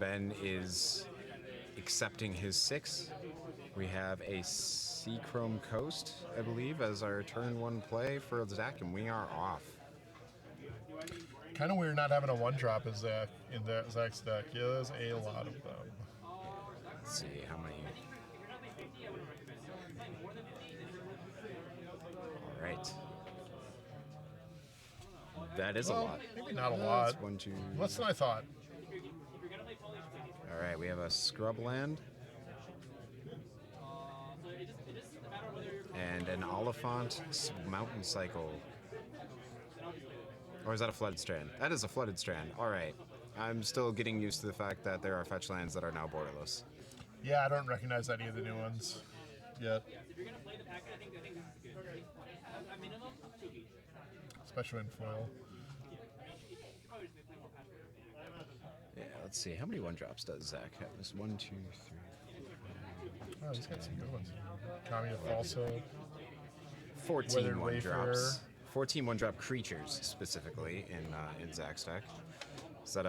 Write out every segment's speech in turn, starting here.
Ben is accepting his 6. We have a Seachrome Coast, I believe, as our turn 1 play for Zach, and we are off. Kind of weird not having a 1-drop in Zach's deck. Yeah, there's a lot of them. Let's see how many. All right. That is a lot. Maybe not a lot. 1, 2. Less than I thought. All right, we have a Scrubland and an Oliphant Mountain Cycle. Or is that a Flooded Strand? That is a Flooded Strand. All right. I'm still getting used to the fact that there are fetch lands that are now borderless. Yeah, I don't recognize any of the new ones yet. Especially in foil. Yeah, let's see. How many 1-drops does Zach have? There's 1, 2, 3. Oh, he's got some good ones. Kamiya Falso. 14 Weathered 1-drops. 14 1-drop creatures specifically in Zach's deck. Is that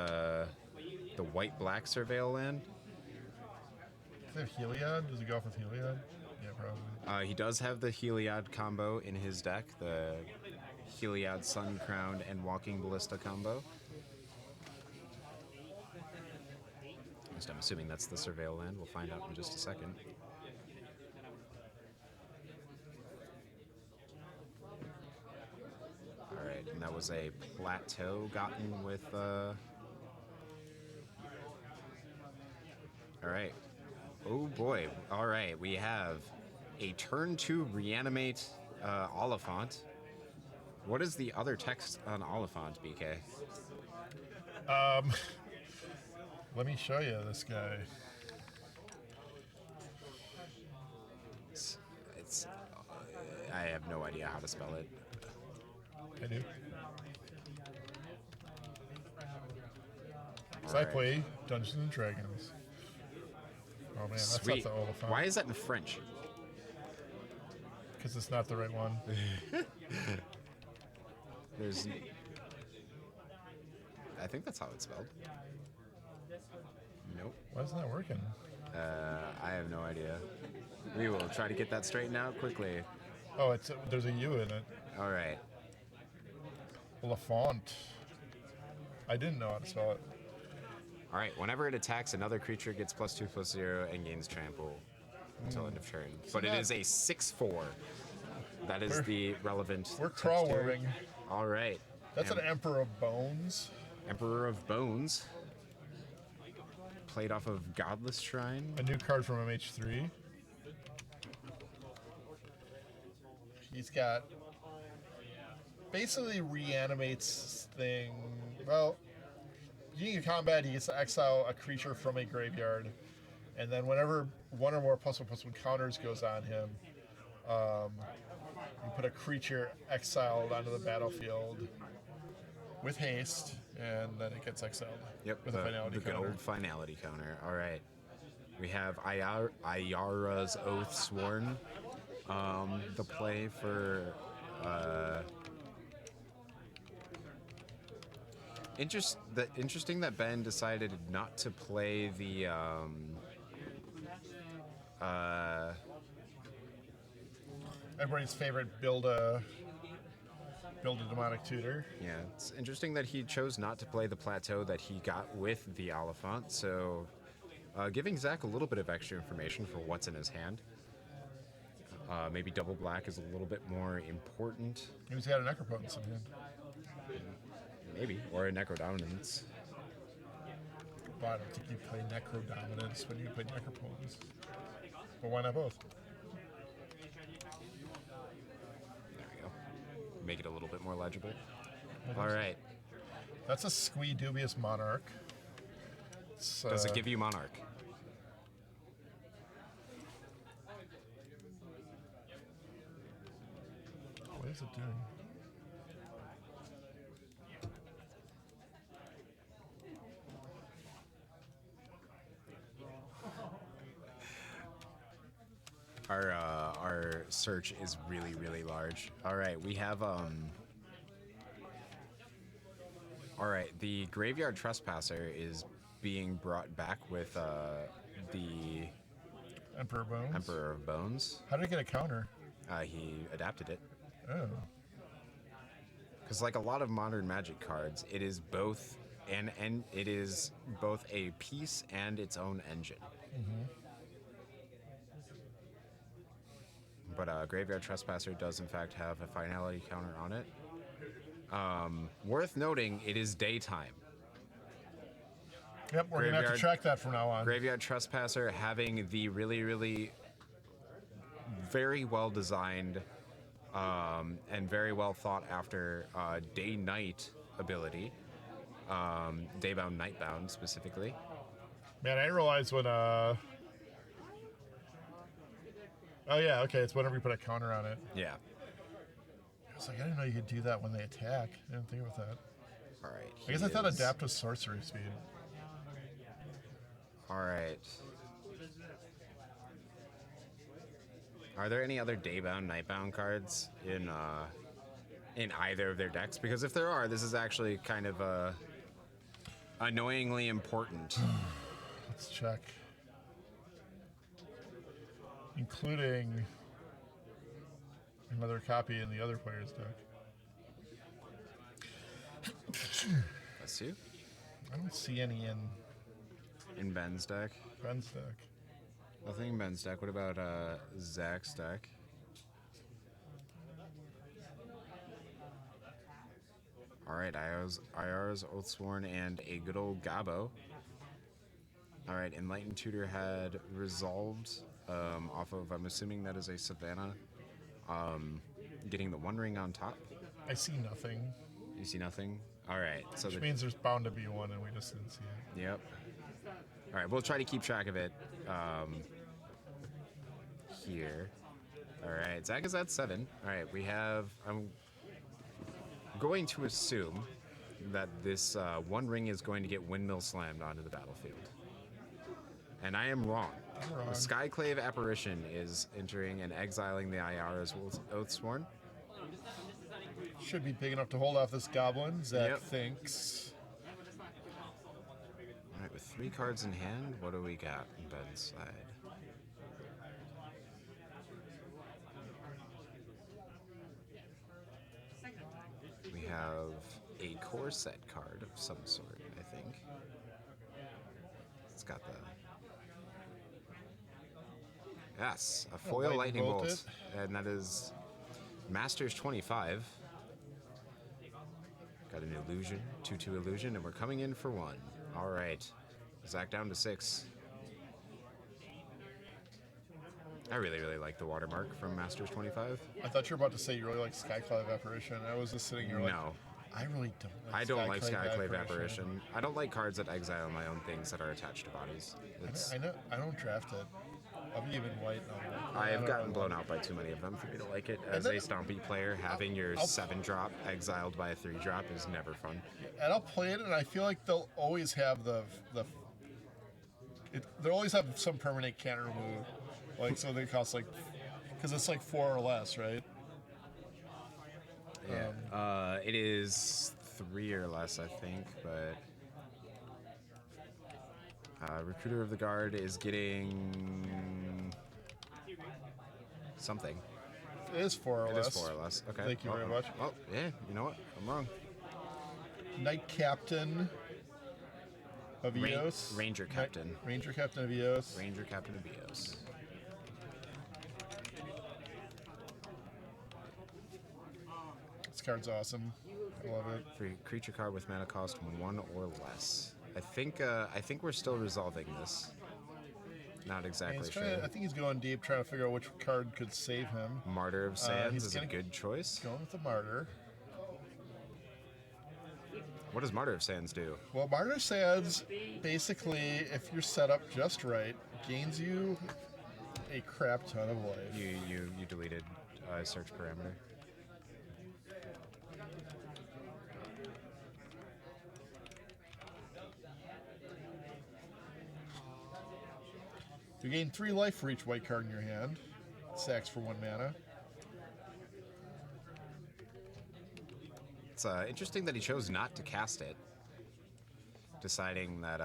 the white-black Surveil land? Does he have Heliod? Does he go off with Heliod? Yeah, probably. He does have the Heliod combo in his deck, the Heliod Sun Crowned and Walking Ballista combo. I'm assuming that's the Surveil land. We'll find out in just a second. All right, and that was a plateau gotten with... All right. Oh boy. All right, we have a turn 2 reanimate Oliphant. What is the other text on Oliphant, BK? Let me show you this guy. It's I have no idea how to spell it. I do. Because I play Dungeons and Dragons. Oh man, that's Sweet. not the Oliphant. Why is that in French? Because it's not the right one. There's... I think that's how it's spelled. Nope. Why isn't that working? I have no idea. We will try to get that straightened out quickly. Oh, there's a U in it. All right. Oliphant. I didn't know how to spell it. All right. Whenever it attacks, another creature gets +2/+0 and gains trample until end of turn. But it is a 6/4. That is the relevant. We're crawl text here. worming. All right. That's an Emperor of Bones. Emperor of Bones. Played off of Godless Shrine. A new card from MH3. He's got basically reanimates thing. Well, beginning of combat, he gets to exile a creature from a graveyard, and then whenever one or more +1/+1 counters goes on him, you put a creature exiled onto the battlefield with haste, and then it gets exiled. Yep, with a finality the good counter. old finality counter. All right. We have Ayara's Oath Sworn. The play for... interesting that Ben decided not to play the... Everybody's favorite build a demonic tutor. Yeah, it's interesting that he chose not to play the plateau that he got with the Oliphant, so giving Zach a little bit of extra information for what's in his hand. Maybe double black is a little bit more important. He's got a Necropotence in hand. Maybe, or a Necrodominance. But I don't think you play Necrodominance when you play Necropotence. But why not both? There we go. Make it a little bit more legible. All right. That's a Squee Dubious Monarch. Does it give you Monarch? What is it doing? Our search is really, really large. All right, we have all right, the Graveyard Trespasser is being brought back with the Emperor Bones. Emperor of Bones. How did it get a counter? He adapted it. Oh. Because like a lot of modern Magic cards, it is both it is both a piece and its own engine. But Graveyard Trespasser does in fact have a finality counter on it. Worth noting, it is daytime. Yep, we're gonna have to track that from now on. Graveyard Trespasser having the really very well designed and very well thought after day-night ability. Daybound, Nightbound specifically. Man, I didn't realize when oh yeah, okay, it's whenever you put a counter on it. Yeah. I was like, I didn't know you could do that when they attack. I didn't think about that. All right. I guess I thought adapt was sorcery speed. All right. Are there any other Daybound, Nightbound cards in either of their decks? Because if there are, this is actually kind of annoyingly important. Let's check. Including another copy in the other player's deck. Let's see. I don't see any In Ben's deck. Ben's deck. Nothing in Ben's deck. What about Zach's deck? All right, IR's Oathsworn and a good old Gabo. All right, Enlightened Tutor had resolved off of, I'm assuming that is a Savannah, getting the One Ring on top. I see nothing. You see nothing? All right. So Which means there's bound to be one and we just didn't see it. Yep. All right, we'll try to keep track of it here. All right, Zach is at 7. All right, we have, I'm going to assume that this One Ring is going to get Windmill Slammed onto the battlefield. And I am wrong. I'm wrong. The Skyclave Apparition is entering and exiling the IR's Oathsworn. Should be big enough to hold off this goblin, Zach Yep. thinks. All right, with 3 cards in hand, what do we got on Ben's side? We have a core set card of some sort, I think. It's got the... Yes, a foil lightning bolt. Bolt And that is Masters 25. Got an illusion, 2/2 illusion, and we're coming in for 1. All right, Zach down to 6. I really like the watermark from Masters 25. I thought you were about to say you really like Skyclave Apparition. I was just sitting here like, No, I really don't like I don't like Skyclave Apparition. I don't like cards that exile my own things that are attached to bodies. It's, I know. I don't draft it. I'll be even white. I have gotten blown out by too many of them for me to like it. As a Stompy player, having your 7-drop exiled by a 3-drop is never fun. And I'll play it, and I feel like they'll always have they'll always have some permanent can't remove. Like, so they cost like, because it's like 4 or less, right? Yeah. It is 3 or less, I think, but Recruiter of the Guard is getting something. It is 4 or It less. is 4 or less. Okay. Thank you very much. Oh, yeah. You know what? I'm wrong. Knight Captain of Eos. Ranger Captain. Ranger Captain of Eos. Ranger Captain of Eos. This card's awesome. I love it. For creature card with mana cost 1 or less. I think we're still resolving this. Not exactly sure. I think he's going deep, trying to figure out which card could save him. Martyr of Sands he's is a good choice. Going with the Martyr. What does Martyr of Sands do? Well, Martyr of Sands, basically, if you're set up just right, gains you a crap ton of life. You deleted search parameter. You gain 3 life for each white card in your hand. Sacks for 1 mana. It's interesting that he chose not to cast it, deciding that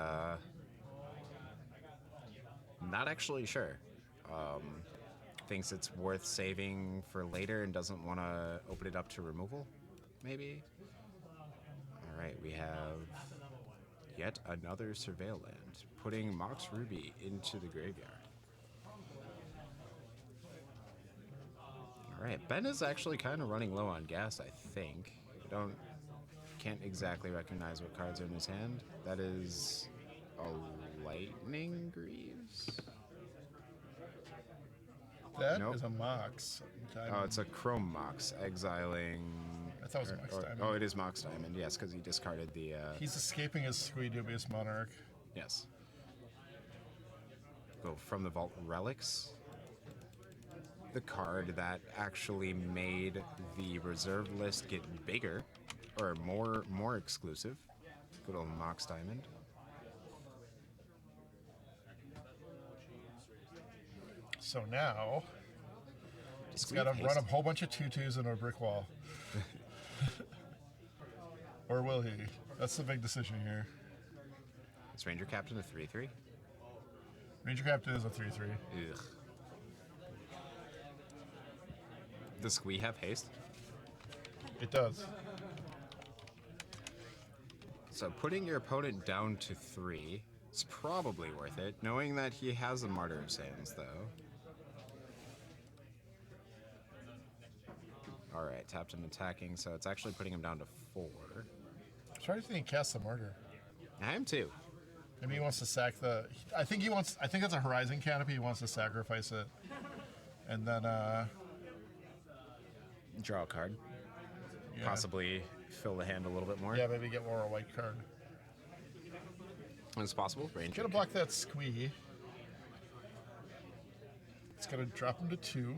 Not actually sure. Um, Thinks it's worth saving for later and doesn't want to open it up to removal, maybe? Alright, we have yet another Surveil land, putting Mox Ruby into the graveyard. Alright, Ben is actually kind of running low on gas, I think. Can't exactly recognize what cards are in his hand. That is a Lightning Greaves? That Nope. is a Mox. Oh, it's a Chrome Mox, exiling... I thought it was a Mox Diamond. Oh, it is Mox Diamond, yes, because he discarded the... He's escaping his Squee Dubious Monarch. Yes. Go from the Vault Relics. The card that actually made the reserve list get bigger, or more exclusive. Good old Mox Diamond. So now, he's Squeak got to haste. run a whole bunch of tutus into a brick wall. Or will he? That's the big decision here. Is Ranger Captain a 3/3? Ranger Captain is a 3/3. Ugh. Does Squee have haste? It does. So putting your opponent down to 3 is probably worth it, knowing that he has a Martyr of Sands, though. Alright, tapped and attacking, so it's actually putting him down to 4. I'm trying to think he casts the Martyr. I am too. Maybe he wants to sack the... I think that's a Horizon Canopy. He wants to sacrifice it. And then, Draw a card. yeah. Possibly fill the hand a little bit more. Yeah, maybe get more a white card. It's possible. Ranger. Gonna block that Squee. It's gonna drop him to 2.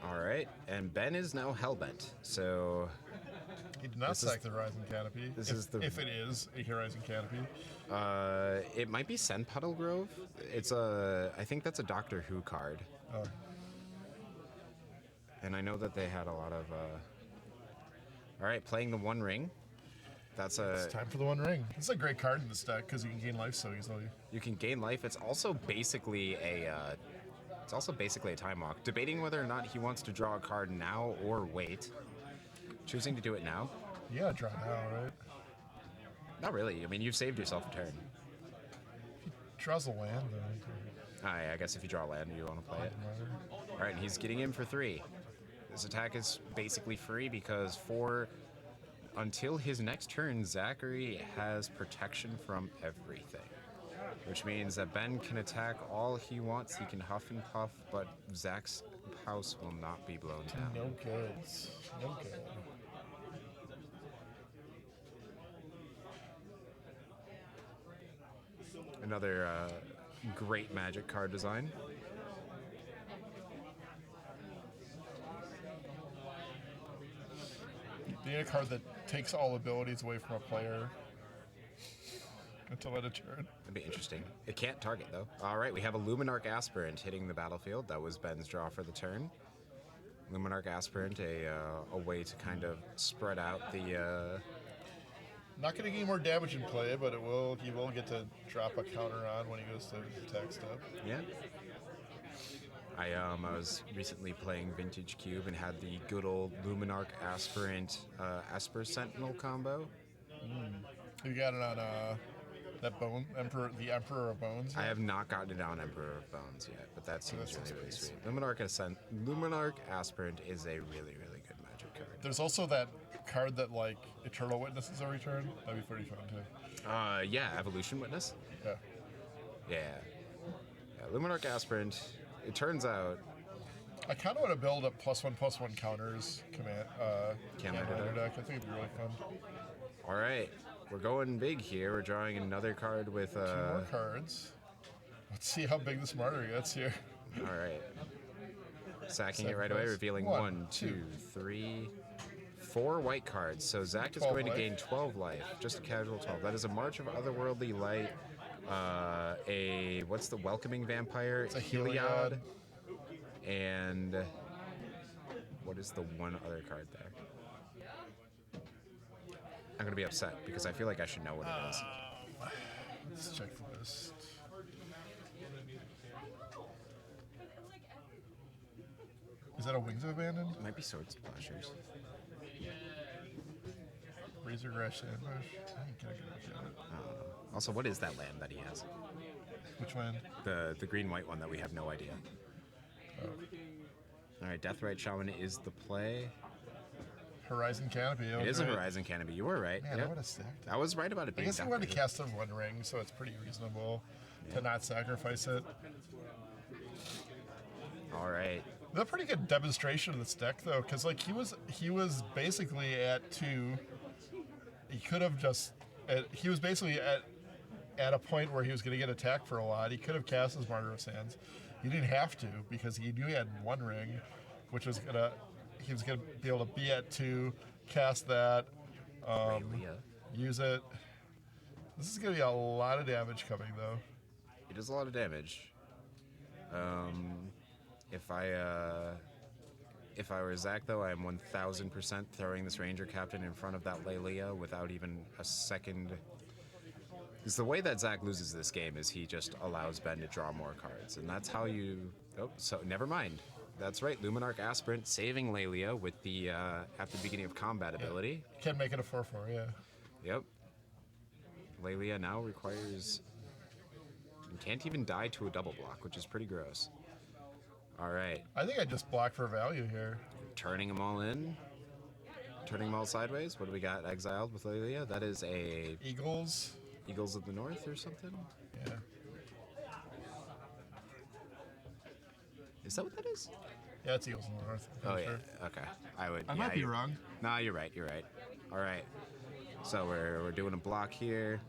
Alright, and Ben is now hellbent, so He did not This is- sack the Horizon Canopy. this if, is the- if it is a Horizon Canopy. it might be Send Puddle Grove. I think that's a Doctor Who card. Oh. And I know that they had a lot of, Alright, playing the One Ring. That's It's time for the One Ring. It's a great card in this deck because you can gain life so easily. you can gain life. It's also basically a time walk. Debating whether or not he wants to draw a card now or wait. Choosing to do it now. Yeah, draw now, right? Not really. I mean, you've saved yourself a turn. Draws a land, though. I guess if you draw a land, you want to play it. Alright, and he's getting in for 3. This attack is basically free because until his next turn, Zakori has protection from everything. Which means that Ben can attack all he wants, he can huff and puff, but Zach's house will not be blown down. No goods. No good. Another great Magic card design. Being a card that takes all abilities away from a player until end of turn. That'd be interesting. It can't target, though. Alright, we have a Luminarch Aspirant hitting the battlefield. That was Ben's draw for the turn. Luminarch Aspirant, a way to kind of spread out the... Not going to gain more damage in play, but he will get to drop a counter on when he goes to attack step. Yeah. I was recently playing Vintage Cube and had the good old Luminarch Aspirant Esper Sentinel combo. You got it on that Bone Emperor, the Emperor of Bones. I have not gotten it on Emperor of Bones yet, but that seems that sounds really, really pretty sweet. Luminarch Aspirant is a really, really good Magic card. There's also that card that like Eternal Witnesses a return. That'd be pretty fun too. Yeah, Evolution Witness. Yeah. Yeah. Luminarch Aspirant. It turns out I kind of want to build up +1/+1 counters command Canlander deck. I think it'd be really fun. all right. We're going big here. We're drawing another card with 2 more cards. Let's see how big this Martyr gets here. all right. Sacking it right away, Sacrifice. revealing 1, 1, 2, 3, 4 white cards. So Zach is 12 going to life. gain 12 life, just a casual 12. That is a March of Otherworldly Light. What's the Welcoming Vampire? It's a Heliod. And what is the one other card there? I'm gonna be upset because I feel like I should know what it is. Let's check the list. Is that a Wings of Abandon? It might be Sword Splashers. Razor Grash Ambush? I ain't gonna get a look at it. Also, what is that land that he has? Which one? The green-white one that we have no idea. Oh. All right, Deathrite Shaman is the play. Horizon Canopy. It is a Horizon Canopy. You were right. Man, Yep. I would have stacked it. I was right about it I being guess I wanted to Deathrite. cast a One Ring, so it's pretty reasonable to not sacrifice it. All right. That's a pretty good demonstration of this deck, though, because like he was basically at 2. He could have just. He was basically at a point where he was going to get attacked for a lot. He could have cast his Mardu of Sands. He didn't have to because he knew he had One Ring, which was gonna. He was going to be able to be at 2, cast that, Raylia. use it. This is going to be a lot of damage coming, though. It is a lot of damage. If I were Zach, though, I am 1,000% throwing this Ranger Captain in front of that Raylia without even a second. Because the way that Zach loses this game is he just allows Ben to draw more cards, and that's how you. Oh, so never mind. That's right, Luminarch Aspirant saving Raylia with the at the beginning of combat ability. Can make it a 4/4, yeah. Yep. Raylia now requires. And can't even die to a double block, which is pretty gross. All right. I think I just block for value here. Turning them all in. Turning them all sideways. What do we got exiled with Raylia? That is a Eagles. Eagles of the North or something? Yeah. Is that what that is? Yeah, it's Eagles in the North. I'm Oh, pretty yeah. sure. Okay. I would. I yeah, might be you- wrong. Nah, you're right. You're right. All right. So we're doing a block here.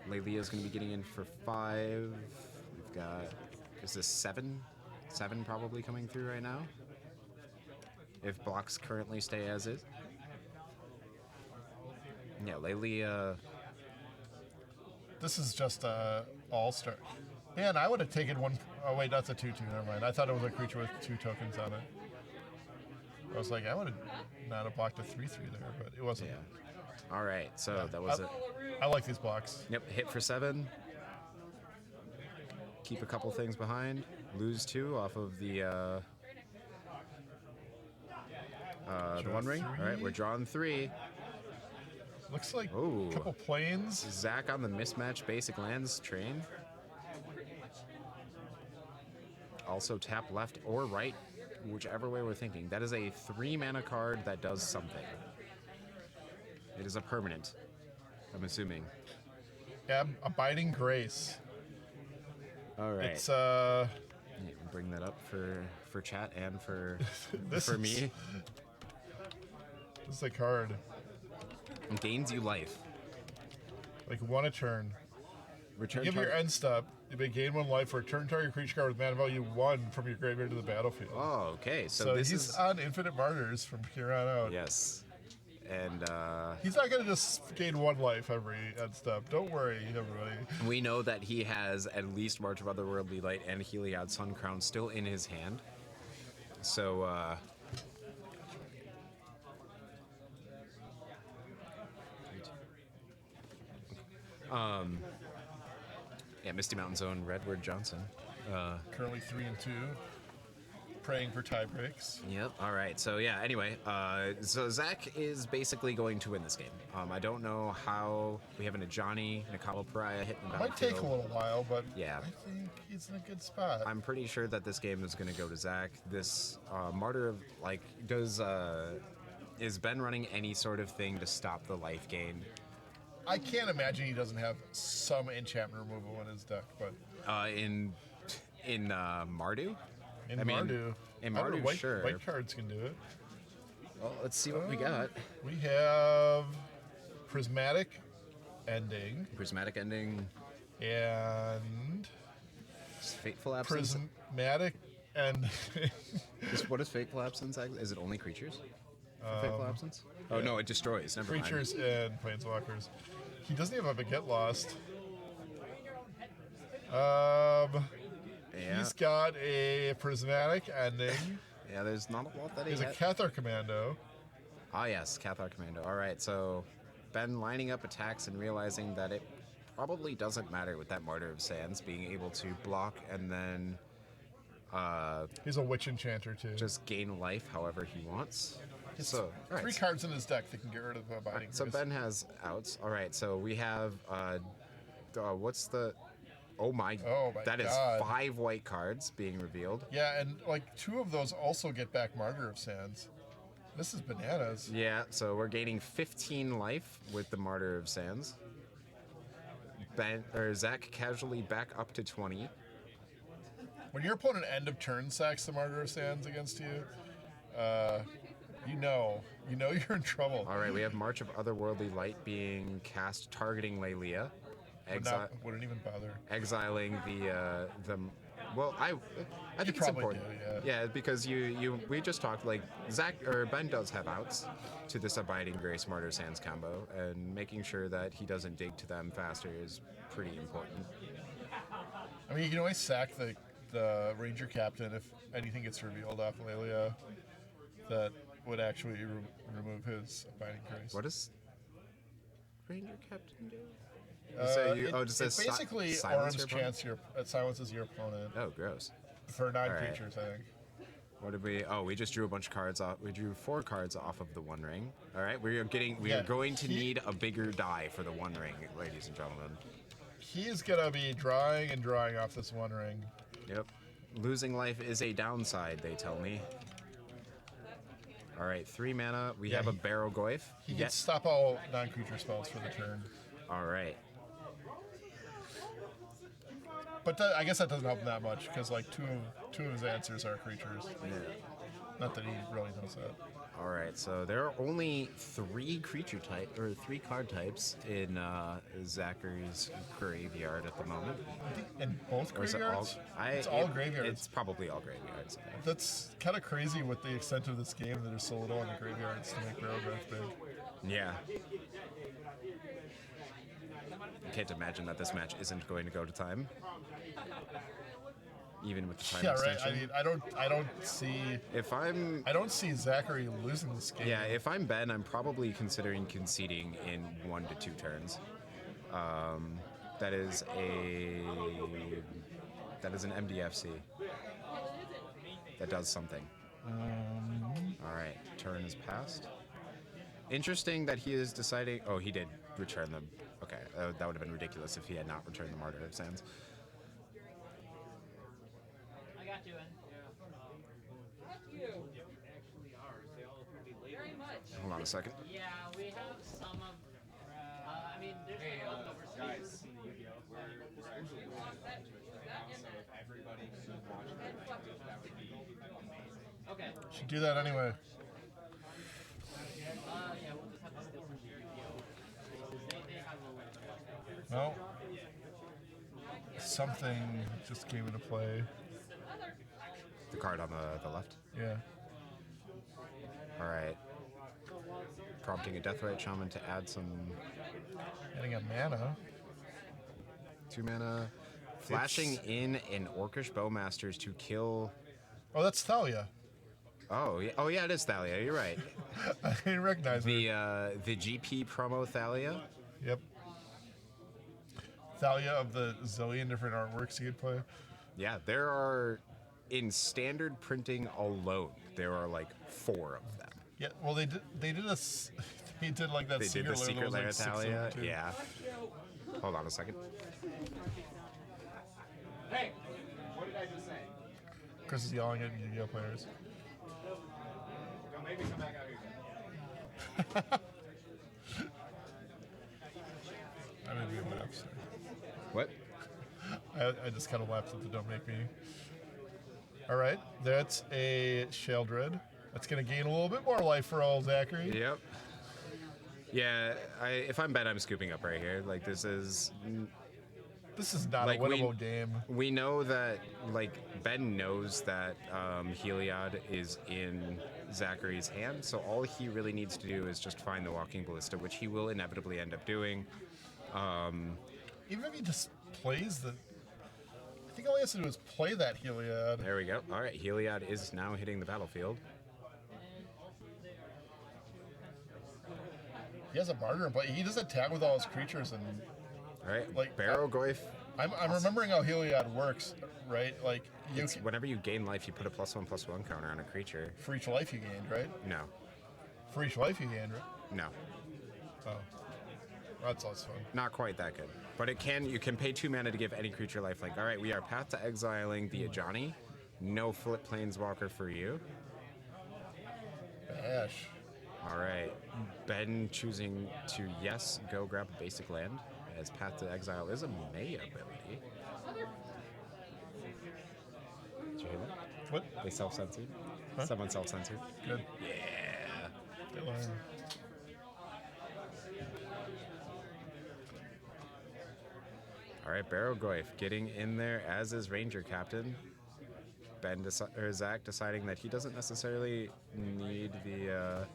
Laylia's going to be getting in for 5. We've got. Is this 7? 7 probably coming through right now. If blocks currently stay as is. Yeah, Laylia. This is just all-star. Man, I would have taken one. Oh, wait, that's a 2/2. Never mind. I thought it was a creature with 2 tokens on it. I was like, I would have not have blocked a 3/3 there, but it wasn't. Yeah. All right. So that was it. I like these blocks. Yep. Hit for 7. Keep a couple things behind. Lose 2 off of the One Ring. All right. We're drawing 3. Looks like Ooh. a couple planes. Zach on the mismatch basic lands train. Also tap left or right, whichever way we're thinking. That is a 3 mana card that does something. It is a permanent, I'm assuming. Yeah, Abiding Grace. All right. It's Yeah, bring that up for chat and for This for is- me. this is a card. It gains you life. Like 1 a turn. Return Give your target- end step. You may gain 1 life for a turn target creature card with mana value 1 from your graveyard to the battlefield. Oh, okay. So, So this he's is on Infinite Martyrs from here on out. yes, and He's not going to just gain 1 life every end step. Don't worry, everybody. we know that he has at least March of Otherworldly Light and Heliod Sun Crown still in his hand. So yeah, Misty Mountain Zone, Redwood Johnson. Currently 3-2. Praying for tie breaks. Yep. All right. So yeah. Anyway, so Zach is basically going to win this game. I don't know how we have an Ajani Nakaba Pariah hitting the It might take a battlefield. little while, but Yeah. I think he's in a good spot. I'm pretty sure that this game is going to go to Zach. This Martyr of like is Ben running any sort of thing to stop the life gain? I can't imagine he doesn't have some enchantment removal in his deck, but In Mardu? in I mean, Mardu, in I don't know, Mardu, white, sure. white cards can do it. Well, let's see what we got. We have Prismatic Ending Prismatic Ending, and Fateful Absence. Prismatic Ending. What is Fateful Absence? Is it only creatures? For Fateful Absence? Oh no, it destroys. Never mind. Creatures and Planeswalkers. He doesn't even have a Get Lost. Yeah. He's got a Prismatic Ending. Yeah, there's not a lot that he He's a has. Cathar Commando. Ah, yes, Cathar Commando. All right, so Ben lining up attacks and realizing that it probably doesn't matter with that Martyr of Sands being able to block and then He's a witch enchanter too. just gain life however he wants. It's So, all right. 3 cards in his deck that can get rid of Abiding So Grace. Ben has outs. All right. So we have what's the? Oh my! Oh my That is God. 5 white cards being revealed. Yeah, and like 2 of those also get back Martyr of Sands. This is bananas. Yeah. So we're gaining 15 life with the Martyr of Sands. Ben or Zach casually back up to 20. When your opponent end of turn sacks the Martyr of Sands against you, you know you're in trouble. All right. We have March of Otherworldly Light being cast targeting Lelia. Wouldn't even bother. Exiling the well, I think it's probably important. do, yeah, because we just talked like Zach or Ben does have outs to this Abiding Grace Martyr Sands combo, and making sure that he doesn't dig to them faster is pretty important. I mean, you can always sack the Ranger Captain if anything gets revealed off Lelia that would actually remove his Abiding Grace. What does Ranger Captain do? It does this basically silence arms your opponent? chance it silences your opponent Oh, gross. for 9 right. creatures, I think. What did we? Oh, we just drew a bunch of cards off. We drew 4 cards off of the One Ring. All right, we are Yeah, going to need a bigger die for the One Ring, ladies and gentlemen. He's gonna be drawing and drawing off this 1 ring. Yep. Losing life is a downside, they tell me. All right, 3 mana. We have a Barrow Goyf. He can stop all non-creature spells for the turn. All right. But I guess that doesn't help him that much because like two of his answers are creatures. Yeah. Not that he really knows that. All right. So there are only 3 3 card types in Zachary's graveyard at the moment. In both Or is it all? graveyards? It's all graveyards. It's probably all graveyards. That's kind of crazy with the extent of this game that there's so little in the graveyards to make Barrow Graph big. Yeah. I can't imagine that this match isn't going to go to time. Even with the time Yeah, right. extension. I mean, I don't see. I don't see Zachary losing this game. Yeah, if I'm Ben, I'm probably considering conceding in 1 to 2 turns. That is an MDFC. That does something. All right, turn is passed. Interesting that he is deciding. Oh, he did return them. Okay, that would have been ridiculous if he had not returned the Martyr of Sands. I got you in. Very much. Hold on a second. Yeah, we have some of. I mean, there's a lot over guys. Okay. Should do that anyway. Yeah, we'll just have to steal from the Yu-Gi-Oh. They have a No. Something just came into play. The card on the left. Yeah. All right. Prompting a Deathrite Shaman to add some Getting a mana. 2 mana. Flashing in an Orcish Bowmasters to kill. Oh, that's Thalia. Oh yeah, it is Thalia. You're right. I didn't recognize her. The GP promo Thalia. Yep. Thalia of the zillion different artworks you could play. Yeah, there are in standard printing alone. There are like 4 of them. Yeah. Well, they did they did like that. They did the Secret Lair like 6 of them, Thalia. too. Yeah. Hold on a second. Hey, what did I just say? Chris is yelling at Yu-Gi-Oh players. Don't make me come back out here. I made me laugh. Sorry. What? I just kind of laughed at the "Don't Make Me." All right, that's a Sheldred. That's going to gain a little bit more life for old Zachary. Yep. Yeah, if I'm Ben, I'm scooping up right here. Like this is not like a winnable game. We know that like Ben knows that Heliod is in Zachary's hand, so all he really needs to do is just find the Walking Ballista, which he will inevitably end up doing. Even if he just plays I think all he has to do is play that Heliod. There we go. All right, Heliod is now hitting the battlefield. He has a martyr, but he does attack with all his creatures and All right, Like, Barrow Goyf I'm remembering how Heliod works, right? Like you It's whenever you gain life, you put a +1/+1 counter on a creature. for each life you gained, right? No, For each life you gained, right? no, Oh, that's less fun. not quite that good. But it can. You can pay 2 mana to give any creature lifelink. All right, we are path to exiling the Ajani. No flip planeswalker for you. Bash. All right, Ben choosing to go grab a basic land, as path to exile is a May ability. Did you hear that? What? They self-censored. Huh? Someone self-censored. Good. Yeah. Good line. All right, Barrowgoyf getting in there, as is Ranger Captain. Zach deciding that he doesn't necessarily need the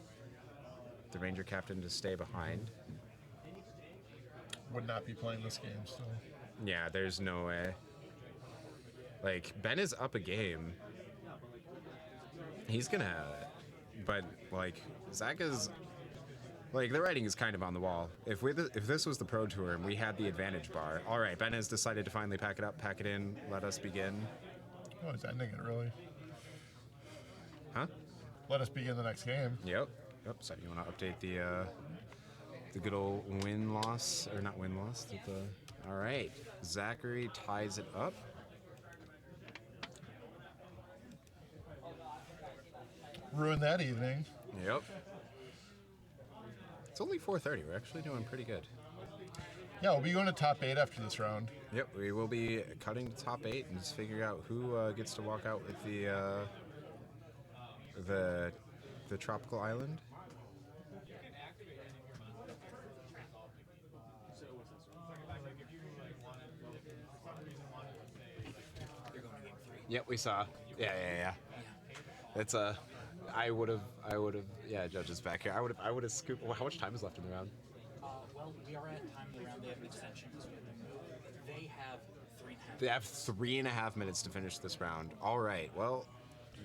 Ranger Captain to stay behind. Would not be playing this game still. Yeah, there's no way. Like, Ben is up a game. He's gonna... But, like, Zach is... Like, the writing is kind of on the wall. If this was the Pro Tour and we had the advantage bar... All right, Ben has decided to finally pack it up, pack it in, let us begin. Oh, he's ending it, really. Huh? Let us begin the next game. Yep. Yep. So you want to update the good old win-loss, or not win-loss, all right. Zakori ties it up. Ruined that evening. Yep. It's only 4:30. We're actually doing pretty good. Yeah, we'll be going to top 8 after this round. Yep, we will be cutting to top 8 and just figuring out who gets to walk out with the tropical island. Yep, we saw. Yeah. It's I would have. Yeah, judges back here. I would have scooped. Well, how much time is left in the round? Well, we are at time of the round. They have an extension because we have to move. They have 3.5. They have 3.5 minutes to finish this round. All right. Well,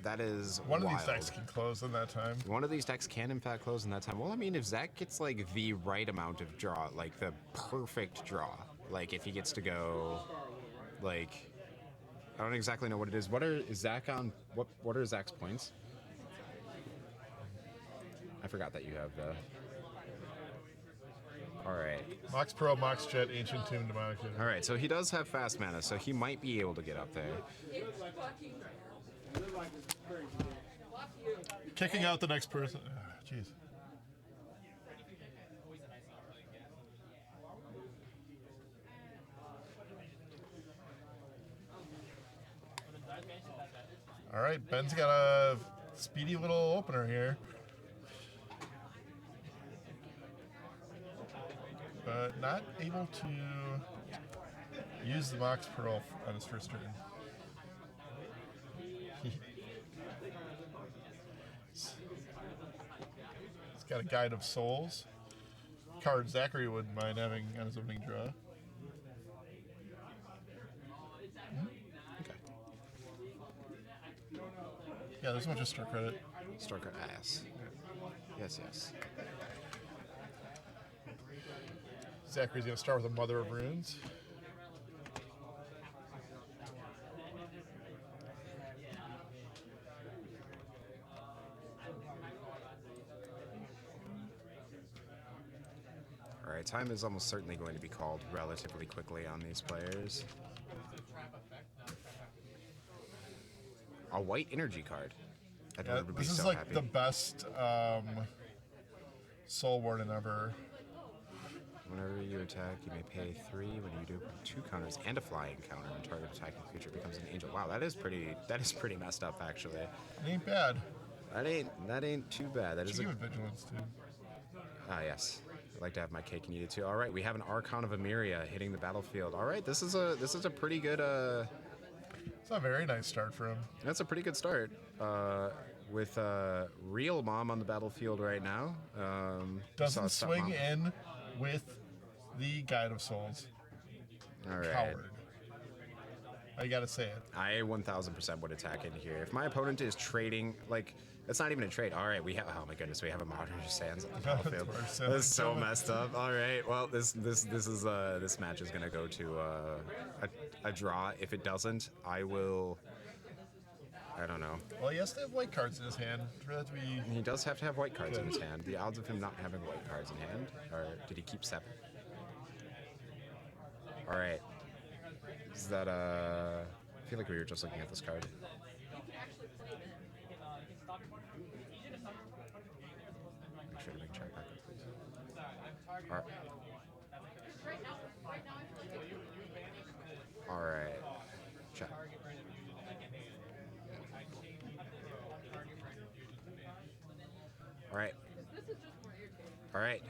that is One wild. of these decks can close in that time. One of these decks can in fact close in that time. Well, I mean, if Zach gets like the right amount of draw, like the perfect draw, like if he gets to go, like I don't exactly know what it is. What are Zach's points? I forgot that you have the. All right. Mox Pearl, Mox Jet, Ancient Tomb, Demonic Jet. All right. So he does have fast mana, so he might be able to get up there. Kicking out the next person. Jeez. All right, Ben's got a speedy little opener here. But not able to use the Mox Pearl on his first turn. He's got a Guide of Souls. Card Zakori wouldn't mind having on his opening draw. Okay. Yeah, there's a bunch of store credit. Starker ass. Yes. Zakori's going to start with a Mother of Runes. All right. Time is almost certainly going to be called relatively quickly on these players. A white energy card. Yeah, Would be this is so like happy. the best Soul Warden ever. Whenever you attack, you may pay 3. When you do 2 counters and a flying counter, and target attacking creature becomes an angel. Wow, that is pretty messed up actually. It ain't bad. That ain't too bad. That is Should a, give it Vigilance too. yes. I'd like to have my cake and eat it too. All right, we have an Archon of Emeria hitting the battlefield. All right, this is a pretty good It's a very nice start for him. that's a pretty good start. With Real Mom on the battlefield right now. Doesn't swing Stepmom. in with the Guide of Souls. All right. Coward. I gotta say it. I 1000% would attack in here. If my opponent is trading, like, It's not even a trade. All right, we have. Oh my goodness, we have a Modern Sands on the That's battlefield. worse. That's so messed up. All right, well, this match is gonna go to a draw. If it doesn't, I will. I don't know. Well, he has to have white cards in his hand for that to be. He does have to have white cards in his hand. The odds of him not having white cards in hand are. Did he keep 7? All right. Is that I feel like we were just looking at this card. Make sure to make chat back up, please. All right. All right. Chat. All right. All right.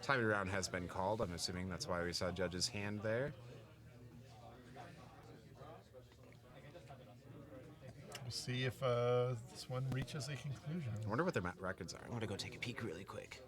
Timing round has been called. I'm assuming that's why we saw Judge's hand there. We'll see if this one reaches a conclusion. I wonder what their records are. I want to go take a peek really quick.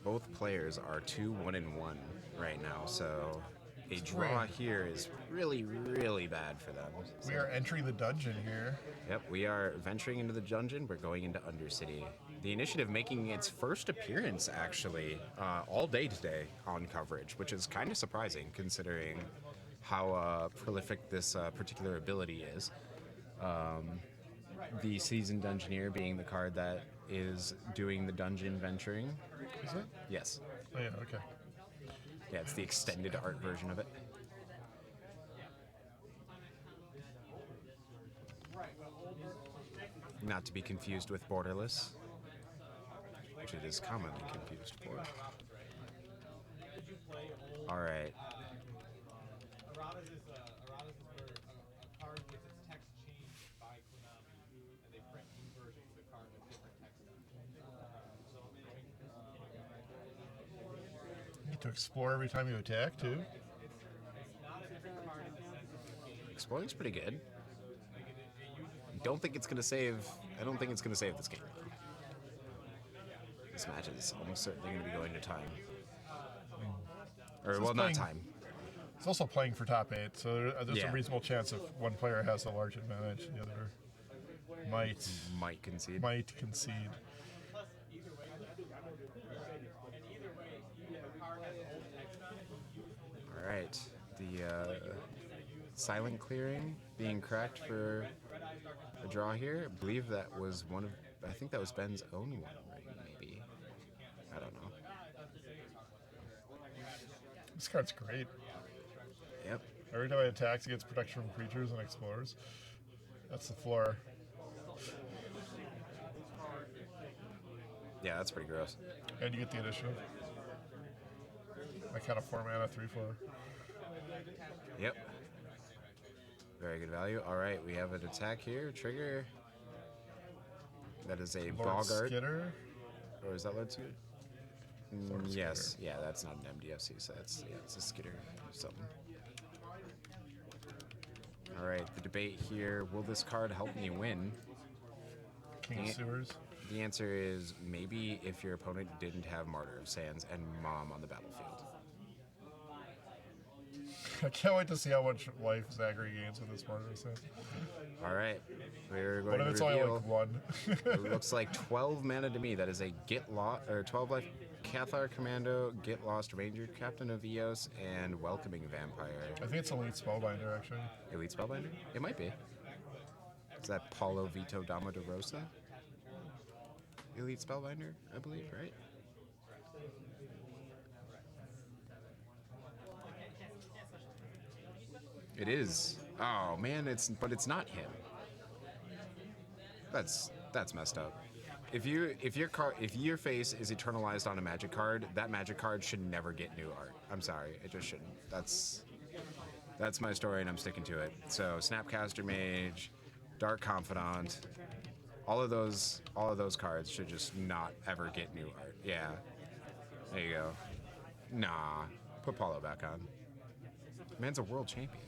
Both players are 2-1-1 right now, so a draw here is really, really bad for them. So, We are entering the dungeon here. yep, we are venturing into the dungeon. We're going into Undercity. The initiative making its first appearance, actually, all day today on coverage, which is kind of surprising considering how prolific this particular ability is. The Seasoned Dungeoneer being the card that is doing the dungeon venturing. Is it? Yes. Oh, yeah, okay. Yeah, it's the extended art version of it. Not to be confused with Borderless, which it is commonly confused for. All right. Errata's is where a card gets its text changed by Konami, and they print new versions of the card with different text on it. You get to explore every time you attack, too. Exploring's pretty good. Don't think it's gonna save. I don't think it's gonna save this game. This match is almost certainly gonna be going to time. Or So well, it's not playing- time. It's also playing for top 8, so there's Yeah. a reasonable chance if one player has a large advantage, the other might Might concede. concede. All right. The silent clearing being cracked for a draw here. I believe that was one of. I think that was Ben's own one, right? Maybe. I don't know. This card's great. Yep. Every time I attack, it gets protection from creatures and explorers. That's the floor. Yeah, that's pretty gross. And you get the initiative. I count a 4 mana, 3/4. Yep. Very good value. All right, we have an attack here. Trigger. That is a Lord Boggart. Skitter. Or is that Lord Skitter? Lord Yes. Skitter. Yeah, that's not an MDFC, so that's it's a Skitter or something. All right, the debate here: will this card help me win? King of Yeah. Sewers. The answer is maybe if your opponent didn't have Martyr of Sands and Mom on the battlefield. I can't wait to see how much life Zachary gains with this Mardu set. All right, we're What going if to it's only reveal. like 1? It looks like 12 mana to me. That is a Get Lost or 12 life Cathar Commando, Get Lost Ranger, Captain of Eos, and Welcoming Vampire. I think it's Elite Spellbinder, actually. Elite Spellbinder? It might be. Is that Paulo Vito Dama de Rosa? Elite Spellbinder, I believe, right? It is. Oh man, it's not him. That's messed up. If your face is eternalized on a magic card, that magic card should never get new art. I'm sorry, it just shouldn't. That's my story and I'm sticking to it. So Snapcaster Mage, Dark Confidant, all of those cards should just not ever get new art. Yeah. There you go. Nah. Put Paulo back on. Man's a world champion.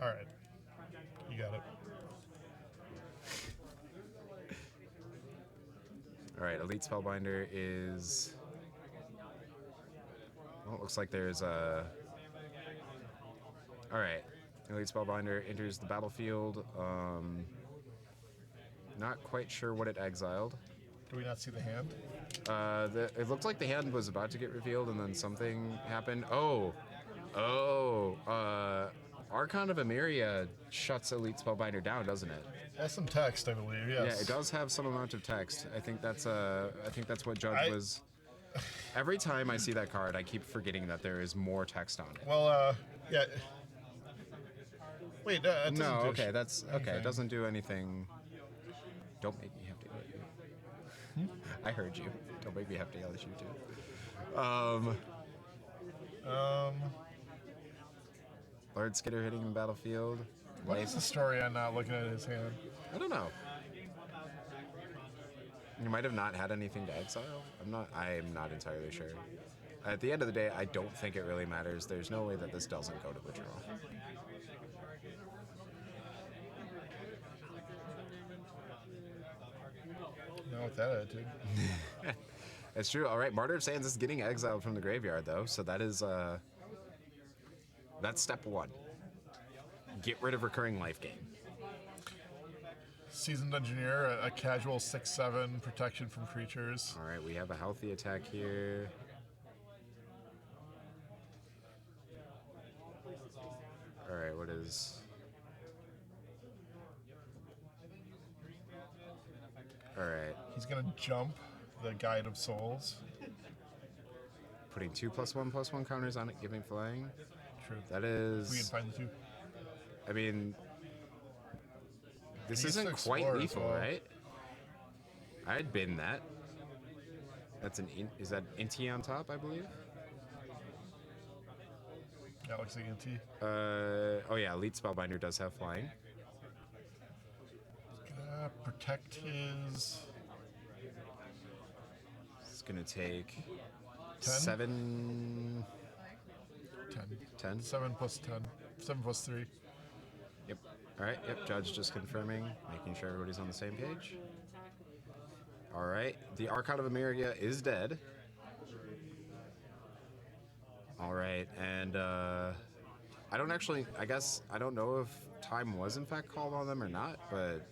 Alright. You got it. All right, Elite Spellbinder is. Well, it looks like there's a. All right, Elite Spellbinder enters the battlefield. Not quite sure what it exiled. Do we not see the hand? It looked like the hand was about to get revealed, and then something happened. Archon of Emeria shuts Elite Spellbinder down, doesn't it? That's some text, I believe. Yes. Yeah, it does have some amount of text. I think that's what Judge was. Every time I see that card, I keep forgetting that there is more text on it. Well, yeah. Wait, it doesn't No, do okay, that's okay. anything. It doesn't do anything. Don't make me have to yell at you. I heard you. Don't make me have to yell at you too. Lord Skitter hitting the battlefield. What is the story on not looking at his hand? I don't know. You might have not had anything to exile. I am not entirely sure. At the end of the day, I don't think it really matters. There's no way that this doesn't go to withdrawal. Not with that attitude. It's true. All right, Martyr of Sands is getting exiled from the graveyard, though, so that is that's step one. Get rid of recurring life gain. Seasoned Engineer, a casual 6/7 protection from creatures. All right, we have a healthy attack here. All right, what is? All right, He's gonna jump the Guide of Souls. putting 2+1/+1 counters on it, giving flying. True. That If we can is. find the two. I mean, this He gets isn't to quite explore as lethal, well. right? I'd bin that. That's is that Inti on top, I believe? Yeah, looks like NT. Oh yeah, Elite Spellbinder does have flying. Gonna protect his. It's gonna take 10? 7, 10. 10. 7 plus 10. 7 plus 3. Yep. All right. Yep. Judge just confirming, making sure everybody's on the same page. All right. The Archon of Emeria is dead. All right, and I don't actually. I guess I don't know if time was in fact called on them or not, but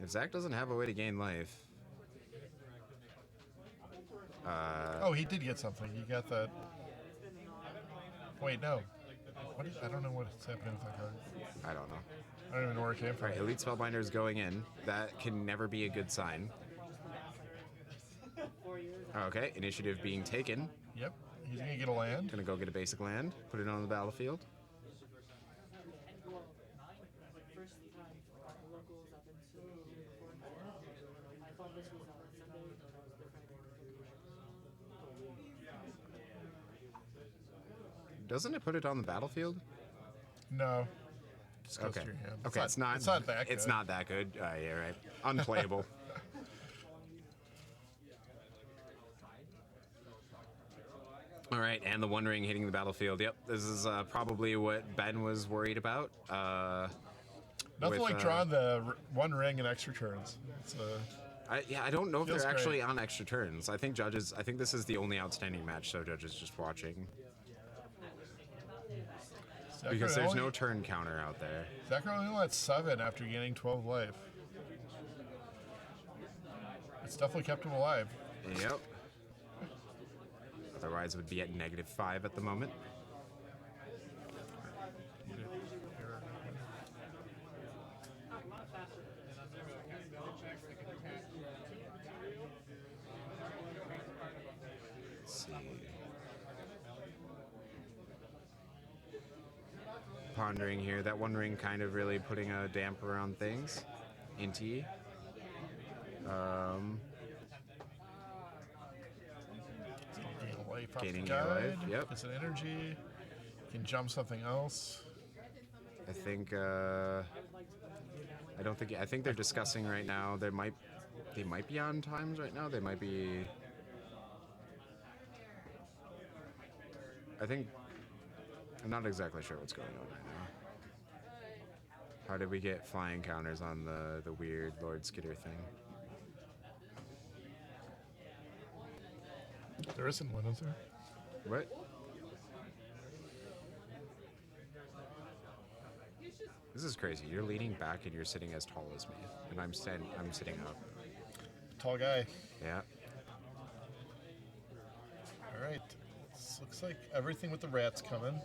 if Zach doesn't have a way to gain life. Oh, he did get something. He got that. Wait, no. What is, I don't know what's happening with that card. I don't know. I don't even know where it came All from. right, Elite Spellbinder is going in. That can never be a good sign. Okay, initiative being taken. Yep. He's gonna get a land. Gonna go get a basic land, put it on the battlefield. Doesn't it put it on the battlefield? No. Just goes Okay. to your hand. Okay, it's not. It's not that good. It's not that good. Yeah, right. Unplayable. All right, and the One Ring hitting the battlefield. Yep, this is probably what Ben was worried about. Nothing with, like drawing the one ring in extra turns. It's, I don't know if Feels they're great. actually on extra turns. I think Judges. I think this is the only outstanding match, so Judges just watching because there's no turn counter out there. Zakori only at 7 after gaining 12 life. It's definitely kept him alive. Yep. Otherwise, it would be at -5 at the moment. Let's see. Pondering here, that One Ring kind of really putting a damper on things. Inti. Gain a life off Gaining the a life, guide. yep. It's an energy. Can jump something else. I think I think they're discussing right now. They might be on times right now. They might be. I think I'm not exactly sure what's going on right now. How did we get flying counters on the weird Lord Skitter thing? There isn't one, is there? What? This is crazy. You're leaning back and you're sitting as tall as me, and I'm sitting up. Tall guy. Yeah. All right. This looks like everything with the rat's coming.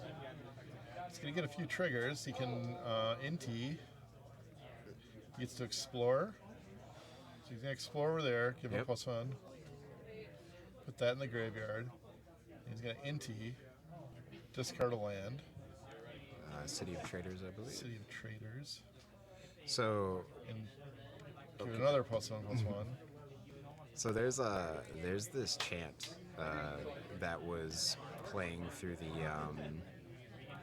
He's gonna get a few triggers. He can Inti. He gets to explore. So he's gonna explore over there. Give him a Yep. +1. Put that in the graveyard. He's gonna Inti. Discard a land. City of Traders, I believe. City of Traders. So And give it another +1/+1. So there's this chant that was playing through the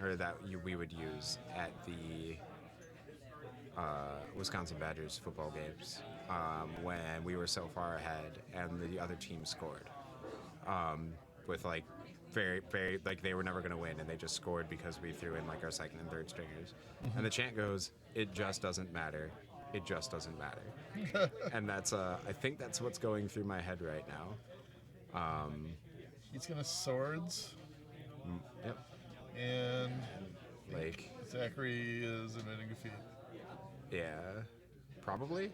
or that we would use at the Wisconsin Badgers football games when we were so far ahead and the other team scored with like very like they were never going to win and they just scored because we threw in like our second and third stringers. And the chant goes, "It just doesn't matter. It just doesn't matter." And that's I think that's what's going through my head right now. He's gonna swords. Yep. And Like, Zakori is admitting defeat. yeah, probably.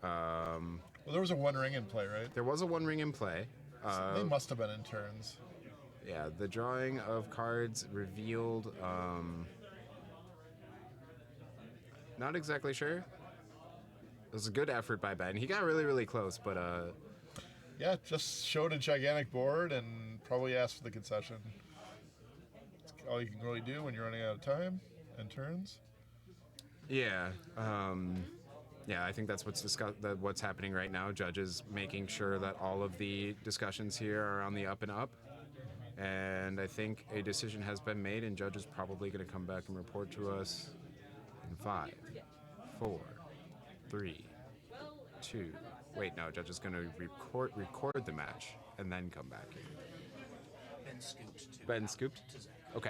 Well, there was a one ring in play, right? There was a one ring in play. They must have been in turns. Yeah, the drawing of cards revealed. Not exactly sure. It was a good effort by Ben. He got really close, but Yeah, just showed a gigantic board and probably asked for the concession. It's all you can really do when you're running out of time and turns. yeah, yeah. I think that's what's happening right now. Judges making sure that all of the discussions here are on the up and up, and I think a decision has been made, and Judge is probably going to come back and report to us in 5, 4, 3, 2. Wait, no. Judge is going to record the match and then come back. Ben scooped to Ben scooped. to Zach.